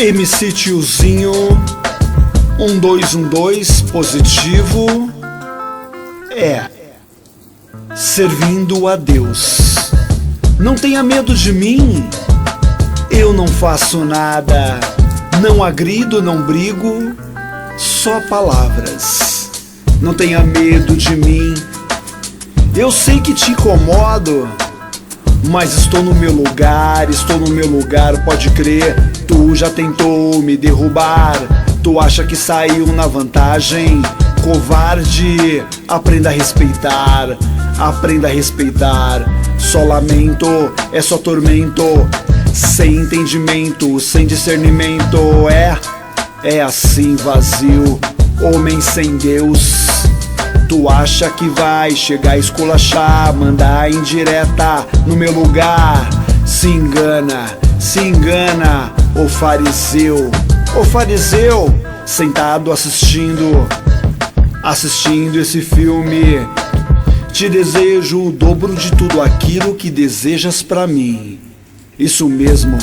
MC Tiozinho 1212 positivo servindo a Deus. Não tenha medo de mim, eu não faço nada, não agrido, não brigo, só palavras. Não tenha medo de mim, eu sei que te incomodo, mas estou no meu lugar, pode crer. Tu já tentou me derrubar, tu acha que saiu na vantagem? Covarde, aprenda a respeitar, aprenda a respeitar. Só lamento, é só tormento, sem entendimento, sem discernimento. É assim vazio, homem sem Deus. Tu acha que vai chegar a esculachar, mandar indireta no meu lugar? Se engana, ô fariseu, sentado assistindo esse filme. Te desejo o dobro de tudo aquilo que desejas pra mim. Isso mesmo,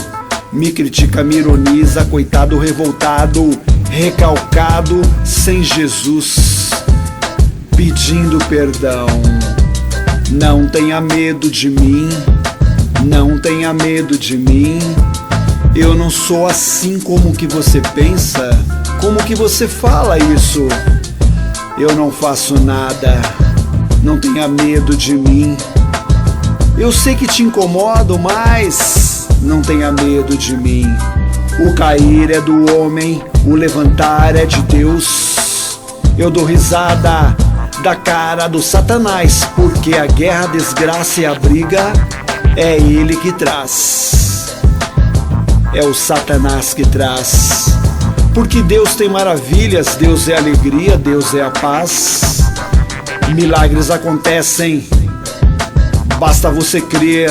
me critica, me ironiza, coitado revoltado, recalcado, sem Jesus, pedindo perdão. Não tenha medo de mim, não tenha medo de mim. Eu não sou assim como que você pensa, como que você fala isso. Eu não faço nada, não tenha medo de mim. Eu sei que te incomodo, mas não tenha medo de mim. O cair é do homem, o levantar é de Deus. Eu dou risada da cara do Satanás, porque a guerra, a desgraça e a briga é ele que traz. É o Satanás que traz. Porque Deus tem maravilhas, Deus é alegria, Deus é a paz. Milagres acontecem, basta você crer.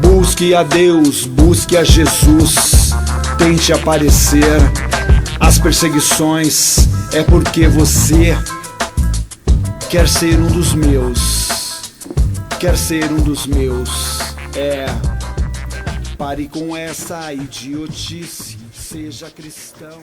Busque a Deus, busque a Jesus, tente aparecer. As perseguições é porque você quer ser um dos meus, quer ser um dos meus. Pare com essa idiotice, seja cristão.